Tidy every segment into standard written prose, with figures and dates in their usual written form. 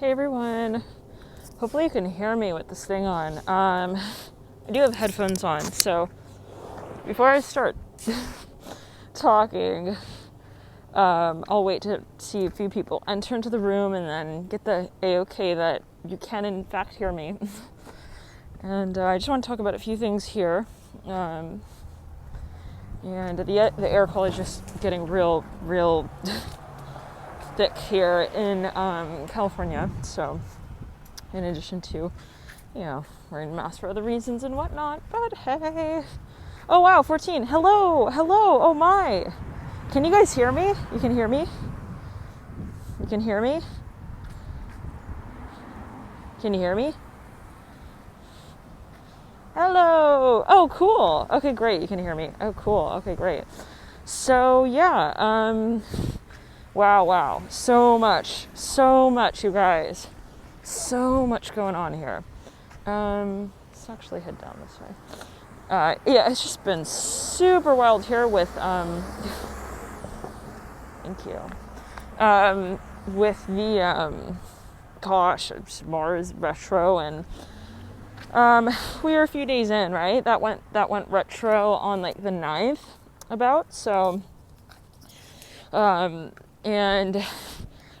Hey everyone. Hopefully you can hear me with this thing on. I do have headphones on, so before I start talking, I'll wait to see a few people enter into the room and then get the A-OK that you can in fact hear me. And I just want to talk about a few things here. And the air quality is just getting real thick here in California. So in addition to, wearing masks for other reasons and whatnot, but hey. Oh wow, 14. Hello. Oh my. Can you guys hear me? You can hear me? You can hear me? Can you hear me? Hello. Oh, cool. Okay, great. You can hear me. Oh, cool. Okay, great. So yeah, wow. So much, you guys. So much going on here. Let's actually head down this way. Yeah, it's just been super wild here with, thank you. With the, Mars retro, and we were a few days in, right? That went retro on like the 9th about, so and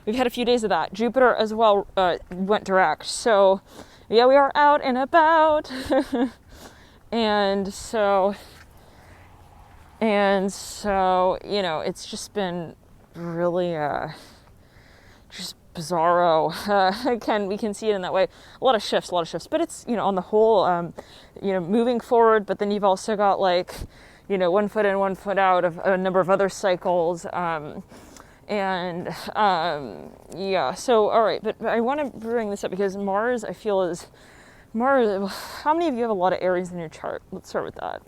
we've had a few days of that. Jupiter as well went direct, so yeah, we are out and about. and so it's just been really just bizarro. We can see it in that way. A lot of shifts, but it's, on the whole, moving forward, but then you've also got 1 foot in, 1 foot out of a number of other cycles. So, all right, but I want to bring this up because Mars, I feel, is Mars. How many of you have a lot of Aries in your chart? Let's start with that.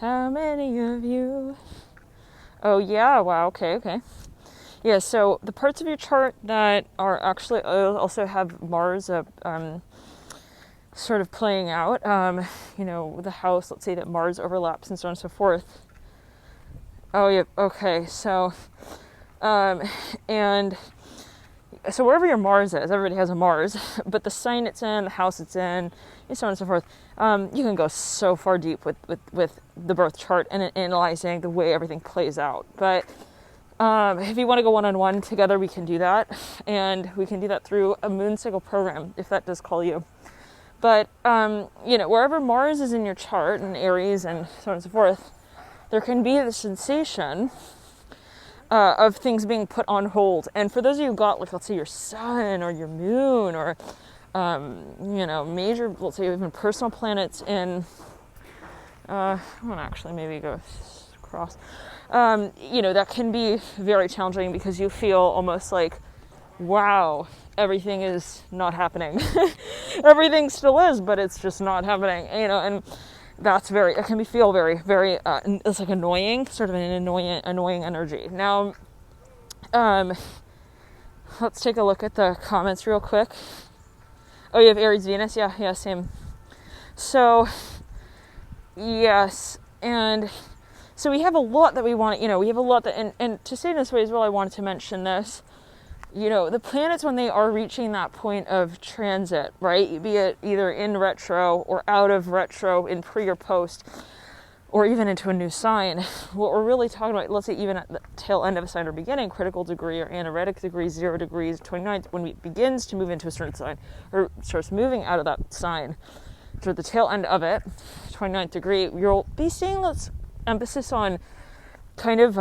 How many of you? Oh, yeah. Wow. Okay. Yeah, so the parts of your chart that are actually also have Mars sort of playing out, the house, let's say that Mars overlaps and so on and so forth. Oh, yeah. Okay. So, and so wherever your Mars is, everybody has a Mars, but the sign it's in, the house it's in, and so on and so forth, you can go so far deep with the birth chart and analyzing the way everything plays out. But if you want to go one-on-one together, we can do that. And we can do that through a moon cycle program, if that does call you. But, wherever Mars is in your chart, and Aries and so on and so forth, there can be the sensation of things being put on hold. And for those of you who got, let's say your sun or your moon or, major, let's say even personal planets in, I want to actually maybe go across, that can be very challenging because you feel almost like, wow, everything is not happening. Everything still is, but it's just not happening, and that's it can feel very, very, it's like annoying, sort of an annoying energy. Now, let's take a look at the comments real quick. Oh, you have Aries Venus? Yeah, same. So, yes, and so we have a lot that we want, we have a lot that, and to say it this way as well, I wanted to mention this, the planets, when they are reaching that point of transit, right, be it either in retro or out of retro, in pre or post, or even into a new sign, what we're really talking about, let's say even at the tail end of a sign or beginning, critical degree or anaretic degree, 0 degrees, 29th, when it begins to move into a certain sign, or starts moving out of that sign, to the tail end of it, 29th degree, you'll be seeing this emphasis on kind of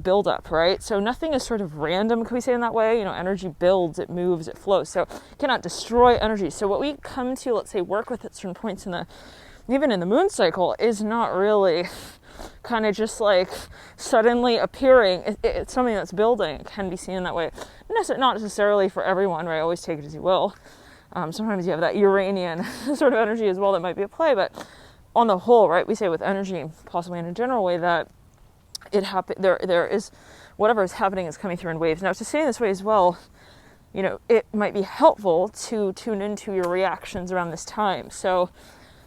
build up, right? So nothing is sort of random, can we say in that way? Energy builds, it moves, it flows. So it cannot destroy energy. So what we come to, let's say, work with at certain points even in the moon cycle, is not really kind of just like suddenly appearing. It's something that's building. It can be seen in that way. Not necessarily for everyone, right? Always take it as you will. Sometimes you have that Uranian sort of energy as well that might be at play, but on the whole, right, we say with energy, possibly in a general way, that there is whatever is happening is coming through in waves. Now, to say this way as well, it might be helpful to tune into your reactions around this time. So,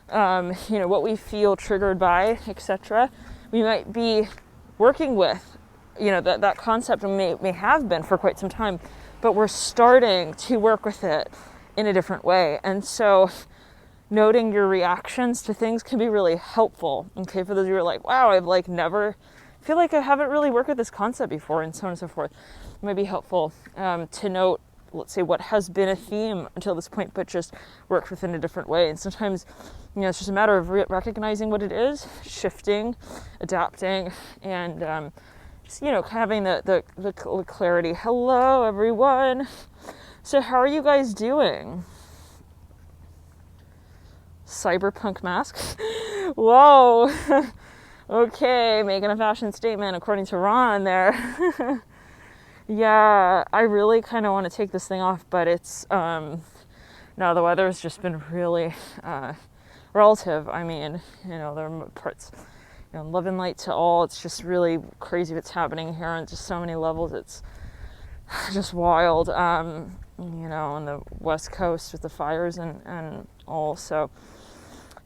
what we feel triggered by, etc. We might be working with, that concept may have been for quite some time, but we're starting to work with it in a different way. And so noting your reactions to things can be really helpful. Okay, for those of you who are like, wow, I've never feel like I haven't really worked with this concept before, and so on and so forth. It might be helpful to note, let's say, what has been a theme until this point, but just worked with in a different way. And sometimes, it's just a matter of recognizing what it is, shifting, adapting, and just, having the clarity. Hello, everyone. So how are you guys doing? Cyberpunk mask? Whoa. Okay, making a fashion statement according to Ron there. Yeah, I really kind of want to take this thing off, but it's, no, the weather has just been really relative. I mean, there are parts, love and light to all. It's just really crazy what's happening here on just so many levels. It's just wild, on the West Coast with the fires and all. So,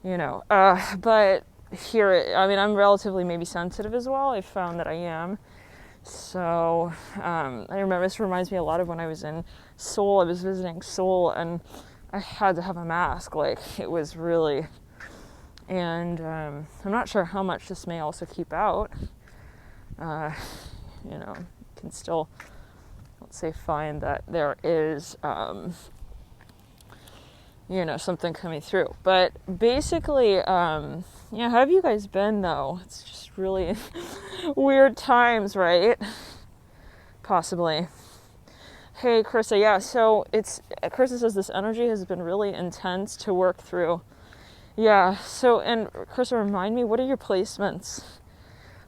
but here, I mean, I'm relatively maybe sensitive as well. I found that I am. So I remember this reminds me a lot of when I was in Seoul. I was visiting Seoul and I had to have a mask. It was really, and I'm not sure how much this may also keep out. Can still, let's say, find that there is, something coming through. But basically, how have you guys been though? It's just really weird times, right? Possibly. Hey, Carissa, yeah, so Carissa says this energy has been really intense to work through. Yeah, so, and Carissa, remind me, what are your placements?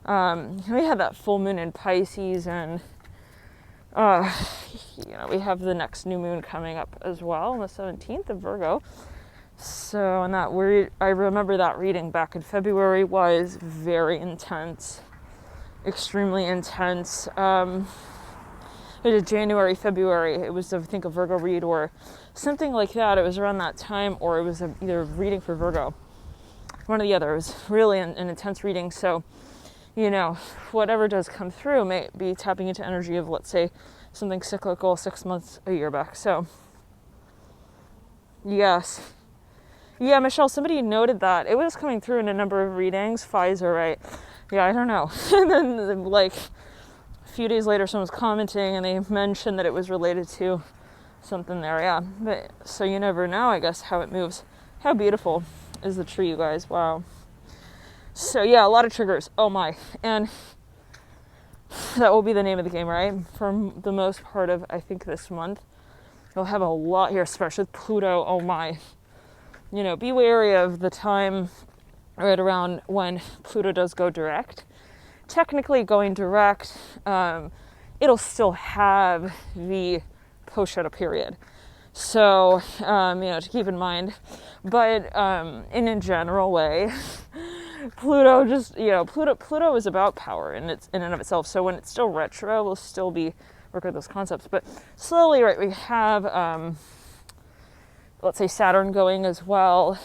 We had that full moon in Pisces, and we have the next new moon coming up as well on the 17th of Virgo. So, and I remember that reading back in February was very intense, extremely intense. It was January, February. It was, I think, a Virgo read or something like that. It was around that time, or it was either a reading for Virgo. One or the other. It was really an intense reading. So, whatever does come through may be tapping into energy of, let's say, something cyclical 6 months, a year back. So, yes. Yeah, Michelle, somebody noted that. It was coming through in a number of readings. Pfizer, right? Yeah, I don't know. And then, a few days later, someone was commenting and they mentioned that it was related to something there. Yeah, but so you never know, I guess, how it moves. How beautiful is the tree, you guys? Wow. So yeah, a lot of triggers. Oh my. And that will be the name of the game, right? For the most part of, I think, this month. You'll have a lot here, especially with Pluto. Oh my. Be wary of the time right around when Pluto does go direct. Technically going direct, it'll still have the post-shadow period. So, to keep in mind. But in a general way, Pluto just, Pluto is about power in and of itself. So when it's still retro, we'll still be working with those concepts. But slowly, right, we have, let's say, Saturn going as well.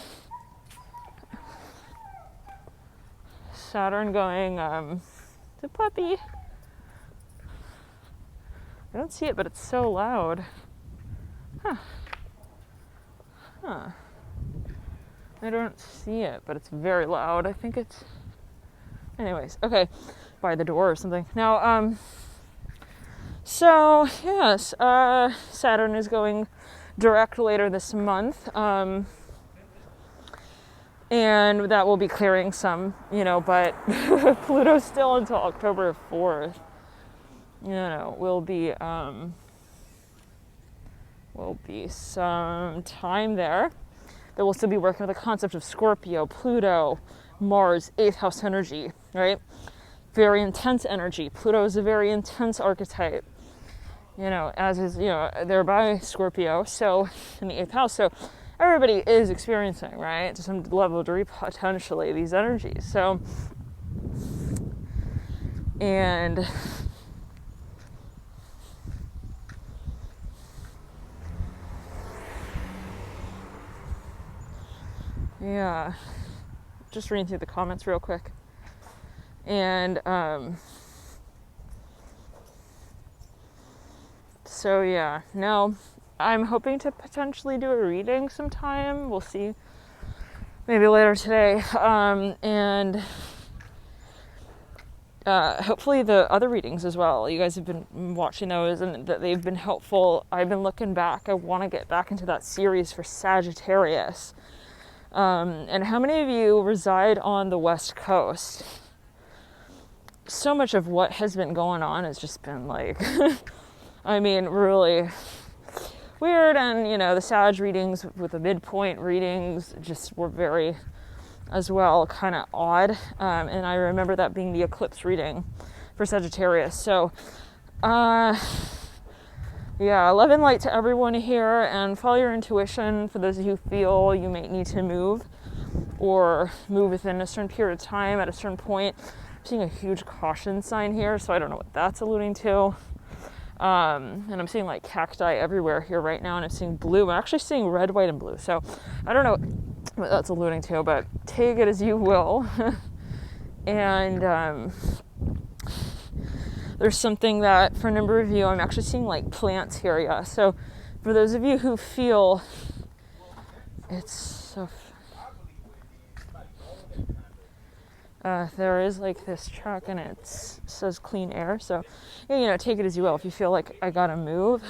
Saturn going, the puppy. I don't see it, but it's so loud. Huh. I don't see it, but it's very loud. I think it's... Anyways, okay. By the door or something. Now, so, yes, Saturn is going direct later this month. And that will be clearing some, but Pluto's still until October 4th. Will be some time there. That we'll still be working with the concept of Scorpio, Pluto, Mars, 8th house energy, right? Very intense energy. Pluto is a very intense archetype, as is, they're by Scorpio, so in the 8th house. So everybody is experiencing, right, to some level, degree, potentially, these energies. So, and yeah, just reading through the comments real quick. And so yeah, no, I'm hoping to potentially do a reading sometime. We'll see, maybe later today. And hopefully the other readings as well. You guys have been watching those and that they've been helpful. I've been looking back. I want to get back into that series for Sagittarius. And how many of you reside on the West Coast? So much of what has been going on has just been like, I mean, really weird. And, you know, the Sag readings with the midpoint readings just were very, as well, kind of odd. And I remember that being the eclipse reading for Sagittarius. So, yeah, love and light to everyone here, and follow your intuition for those of you who feel you may need to move or move within a certain period of time at a certain point. I'm seeing a huge caution sign here, so I don't know what that's alluding to. And I'm seeing like cacti everywhere here right now, and I'm seeing blue. I'm actually seeing red, white, and blue. So I don't know what that's alluding to, but take it as you will. And there's something that for a number of you, I'm actually seeing like plants here, yeah. So for those of you who feel it's so there is like this truck and it says clean air, so yeah, you know, take it as you will. If you feel like I gotta move,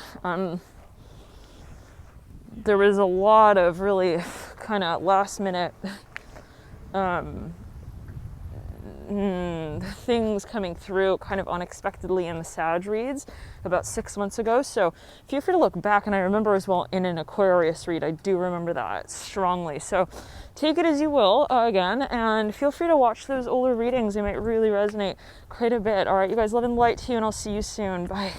there was a lot of really kind of last minute things coming through kind of unexpectedly in the Sag reads about 6 months ago. So feel free to look back. And I remember as well in an Aquarius read, I do remember that strongly. So take it as you will, again, and feel free to watch those older readings. They might really resonate quite a bit. All right, you guys, love and light to you, and I'll see you soon. Bye.